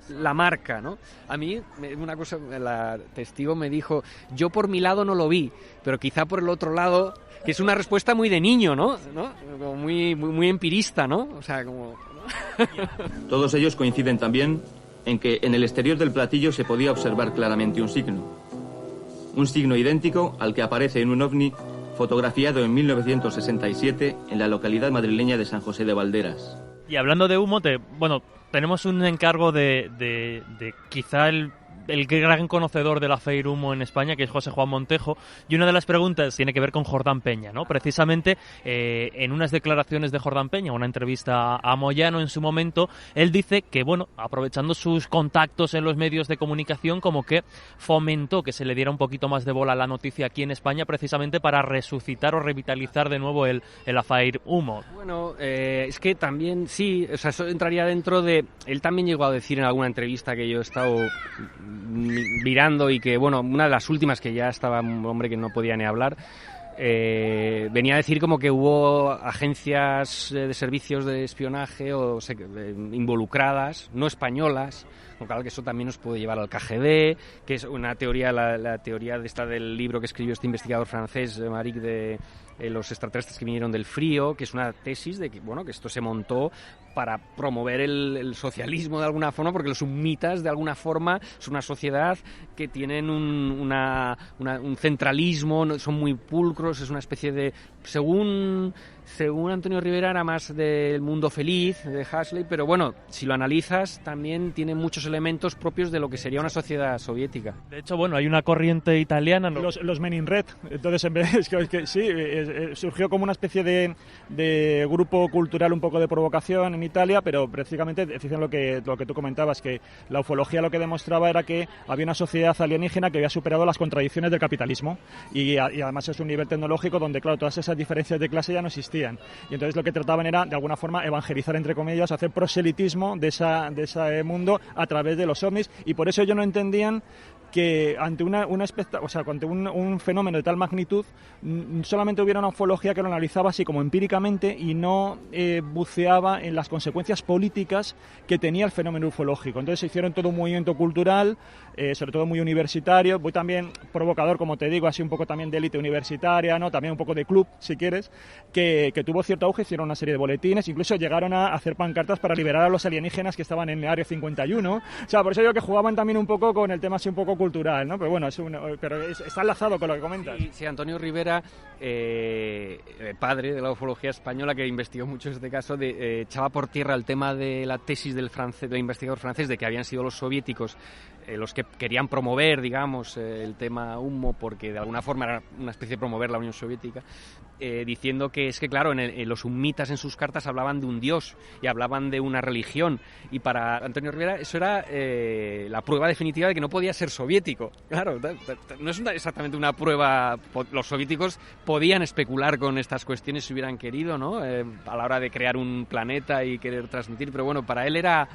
la marca, ¿no? A mí, una cosa, la testigo me dijo, yo por mi lado no lo vi, pero quizá por el otro lado, que es una respuesta muy de niño, ¿no? Como muy empirista, ¿no? O sea, como... ¿no? Todos ellos coinciden también en que en el exterior del platillo se podía observar claramente un signo idéntico al que aparece en un ovni fotografiado en 1967 en la localidad madrileña de San José de Valderas. Y hablando de humo, tenemos un encargo de quizá el gran conocedor de la FEIR Humo en España, que es José Juan Montejo, y una de las preguntas tiene que ver con Jordán Peña, ¿no? Precisamente en unas declaraciones de Jordán Peña, una entrevista a Moyano en su momento, él dice que, bueno, aprovechando sus contactos en los medios de comunicación, como que fomentó que se le diera un poquito más de bola a la noticia aquí en España, precisamente para resucitar o revitalizar de nuevo el FEIR Humo. Bueno, es que también sí, o sea, eso entraría dentro de... Él también llegó a decir en alguna entrevista que yo he estado mirando, y que, bueno, una de las últimas, que ya estaba un hombre que no podía ni hablar, venía a decir como que hubo agencias de servicios de espionaje involucradas, no españolas, con lo cual que eso también nos puede llevar al KGB, que es una teoría, la teoría del libro que escribió este investigador francés, Maric, de los extraterrestres que vinieron del frío, que es una tesis de que, bueno, que esto se montó para promover el socialismo de alguna forma, porque los summitas de alguna forma son una sociedad que tienen un centralismo, son muy pulcros, es una especie de, según Antonio Rivera, era más del mundo feliz de Huxley, pero bueno, si lo analizas también tiene muchos elementos propios de lo que sería una sociedad soviética. De hecho, bueno, hay una corriente italiana, ¿no? Los Men in Red. Entonces, en vez surgió como una especie de grupo cultural un poco de provocación en Italia, pero precisamente decían lo que tú comentabas, que la ufología lo que demostraba era que había una sociedad alienígena que había superado las contradicciones del capitalismo y además es un nivel tecnológico donde, claro, todas esas diferencias de clase ya no existían. Y entonces lo que trataban era, de alguna forma, evangelizar, entre comillas, hacer proselitismo de ese mundo a través de los ovnis, y por eso ellos no entendían que ante ante un fenómeno de tal magnitud solamente hubiera una ufología que lo analizaba así como empíricamente y no buceaba en las consecuencias políticas que tenía el fenómeno ufológico. Entonces se hicieron todo un movimiento cultural, sobre todo muy universitario, muy también provocador, como te digo, así un poco también de élite universitaria, ¿no? También un poco de club, si quieres, que tuvo cierto auge, hicieron una serie de boletines, incluso llegaron a hacer pancartas para liberar a los alienígenas que estaban en el Área 51. O sea, por eso digo que jugaban también un poco con el tema así un poco cultural, ¿no? Pero bueno, está enlazado con lo que comentas. Sí, Antonio Rivera, padre de la ufología española, que investigó mucho este caso, echaba por tierra el tema de la tesis del investigador francés de que habían sido los soviéticos los que querían promover, digamos, el tema humo, porque de alguna forma era una especie de promover la Unión Soviética, diciendo que es que, claro, los humitas en sus cartas hablaban de un dios y hablaban de una religión, y para Antonio Rivera eso era la prueba definitiva de que no podía ser soviético. Claro, no es exactamente una prueba. Los soviéticos podían especular con estas cuestiones si hubieran querido, ¿no? A la hora de crear un planeta y querer transmitir, pero bueno, para él era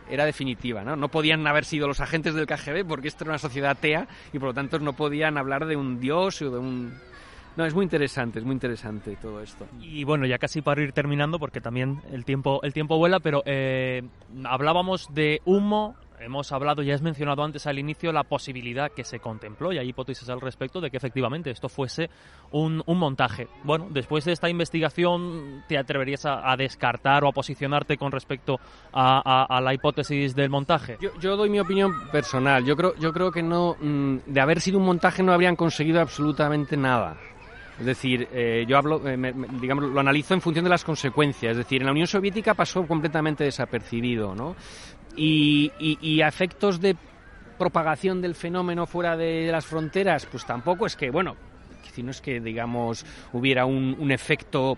definitiva, ¿no? No podían haber sido los agentes del KGB porque esto era una sociedad atea y por lo tanto no podían hablar de un dios o de un... No, es muy interesante todo esto. Y bueno, ya casi para ir terminando, porque también el tiempo vuela, pero hablábamos de humo. Hemos hablado, ya has mencionado antes al inicio, la posibilidad que se contempló, y hay hipótesis al respecto, de que efectivamente esto fuese un montaje. Bueno, después de esta investigación, ¿te atreverías a descartar o a posicionarte con respecto a la hipótesis del montaje? Yo doy mi opinión personal. Yo creo que no, de haber sido un montaje no habrían conseguido absolutamente nada. Es decir, yo hablo, digamos, lo analizo en función de las consecuencias. Es decir, en la Unión Soviética pasó completamente desapercibido, ¿no? Y a efectos de propagación del fenómeno fuera de las fronteras, pues tampoco es que, bueno, si no es que, digamos, hubiera un efecto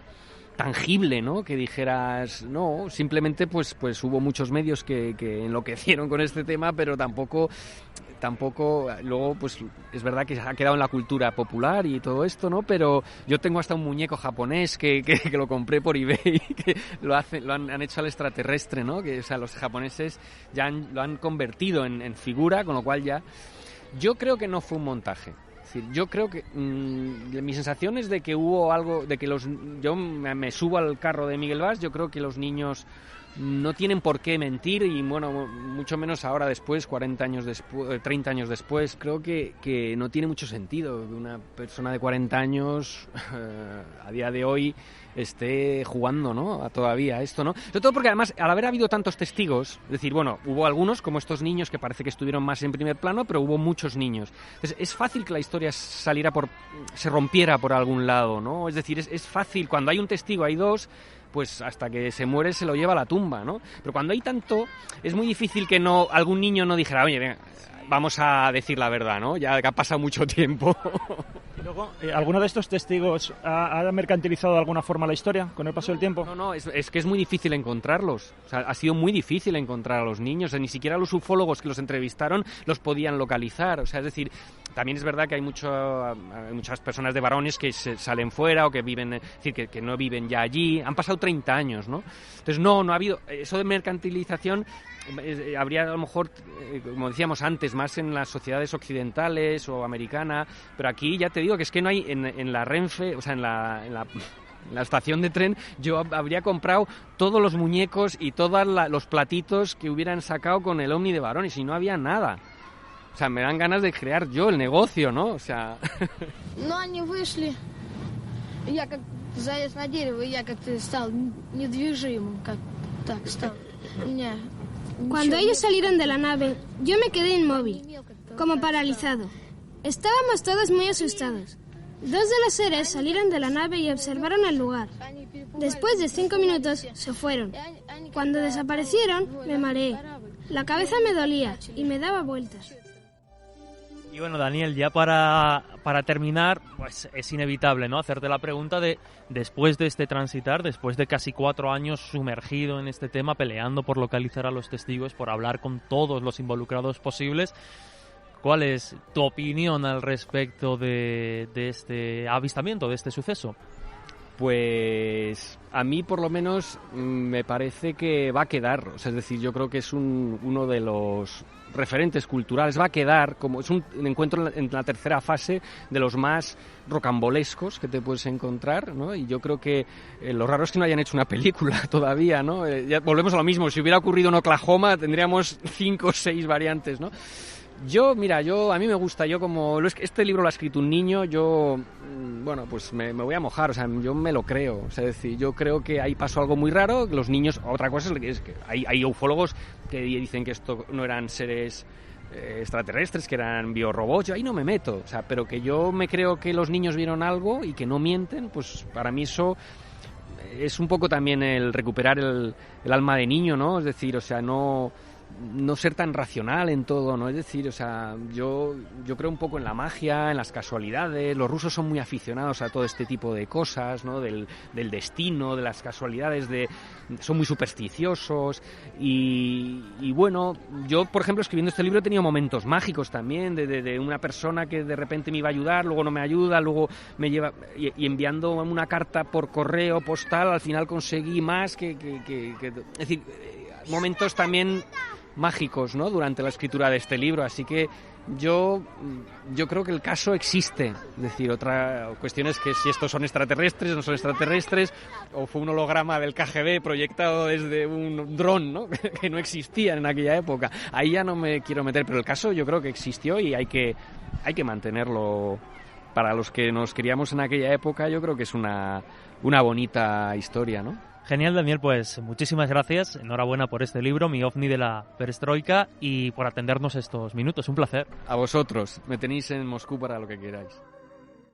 tangible, ¿no? Que dijeras, no, simplemente pues hubo muchos medios que enloquecieron con este tema, pero tampoco luego pues es verdad que ha quedado en la cultura popular y todo esto, ¿no? Pero yo tengo hasta un muñeco japonés que lo compré por eBay, que lo han hecho al extraterrestre, ¿no? Que, o sea, los japoneses ya lo han convertido en figura, con lo cual ya yo creo que no fue un montaje. Es decir, yo creo que mi sensación es de que hubo algo, de que yo me subo al carro de Miguel Valls. Yo creo que los niños no tienen por qué mentir, y bueno, mucho menos ahora después, 40 años después, 30 años después. Creo que no tiene mucho sentido que una persona de 40 años a día de hoy esté jugando, ¿no? Todavía esto, ¿no? Sobre todo porque además, al haber habido tantos testigos, es decir, bueno, hubo algunos, como estos niños, que parece que estuvieron más en primer plano, pero hubo muchos niños. Entonces, es fácil que la historia se rompiera por algún lado, ¿no? Es decir, es fácil, cuando hay un testigo, hay dos, pues hasta que se muere se lo lleva a la tumba, ¿no? Pero cuando hay tanto, es muy difícil que algún niño no dijera, oye, venga, vamos a decir la verdad, ¿no? Ya que ha pasado mucho tiempo. Y luego, ¿alguno de estos testigos ha mercantilizado de alguna forma la historia con el paso del tiempo? No, es que es muy difícil encontrarlos. O sea, ha sido muy difícil encontrar a los niños. O sea, ni siquiera los ufólogos que los entrevistaron los podían localizar. O sea, es decir, también es verdad que hay muchas personas de Varones que se salen fuera o que viven, es decir, que no viven ya allí. Han pasado 30 años, ¿no? Entonces no ha habido eso de mercantilización. Habría a lo mejor, como decíamos antes, más en las sociedades occidentales o americana, pero aquí ya te digo que es que no hay en la Renfe, o sea, en la estación de tren, yo habría comprado todos los muñecos y todos los platitos que hubieran sacado con el Omni de Varones y no había nada. O sea, me dan ganas de crear yo el negocio, ¿no? O sea... No, они вышли. Я как заяц на дерево, я как-то стал недвижимым, как так стал. Cuando ellos salieron de la nave, yo me quedé inmóvil, como paralizado. Estábamos todos muy asustados. 2 de los seres salieron de la nave y observaron el lugar. Después de 5 minutos se fueron. Cuando desaparecieron, me mareé. La cabeza me dolía y me daba vueltas. Y bueno, Daniel, ya para terminar, pues es inevitable, ¿no?, hacerte la pregunta de, después de este transitar, después de casi 4 años sumergido en este tema, peleando por localizar a los testigos, por hablar con todos los involucrados posibles, ¿cuál es tu opinión al respecto de este avistamiento, de este suceso? Pues a mí por lo menos me parece que va a quedar, o sea, es decir, yo creo que es uno de los referentes culturales, va a quedar como es un encuentro en la tercera fase de los más rocambolescos que te puedes encontrar, ¿no? Y yo creo que lo raro es que no hayan hecho una película todavía, ¿no? Ya volvemos a lo mismo, si hubiera ocurrido en Oklahoma tendríamos 5 o 6 variantes, ¿no? A mí me gusta, este libro lo ha escrito un niño, bueno, pues me voy a mojar, o sea, yo me lo creo, o sea, es decir, yo creo que ahí pasó algo muy raro, los niños, otra cosa es que hay ufólogos que dicen que esto no eran seres extraterrestres, que eran biorobots, yo ahí no me meto, o sea, pero que yo me creo que los niños vieron algo y que no mienten, pues para mí eso es un poco también el recuperar el alma de niño, ¿no? Es decir, o sea, no ser tan racional en todo, ¿no? Es decir, o sea, yo creo un poco en la magia, en las casualidades. Los rusos son muy aficionados a todo este tipo de cosas, ¿no? Del destino, de las casualidades, son muy supersticiosos y bueno, yo, por ejemplo, escribiendo este libro he tenido momentos mágicos también, de una persona que de repente me iba a ayudar, luego no me ayuda, luego me lleva... Y enviando una carta por correo postal, al final conseguí más que... Es decir, momentos también mágicos, ¿no?, durante la escritura de este libro, así que yo creo que el caso existe. Es decir, otra cuestión es que si estos son extraterrestres, no son extraterrestres, o fue un holograma del KGB proyectado desde un dron, ¿no?, que no existían en aquella época. Ahí ya no me quiero meter, pero el caso yo creo que existió y hay que mantenerlo. Para los que nos criamos en aquella época, yo creo que es una bonita historia, ¿no? Genial, Daniel, pues muchísimas gracias. Enhorabuena por este libro, Mi OVNI de la Perestroika, y por atendernos estos minutos. Un placer. A vosotros. Me tenéis en Moscú para lo que queráis.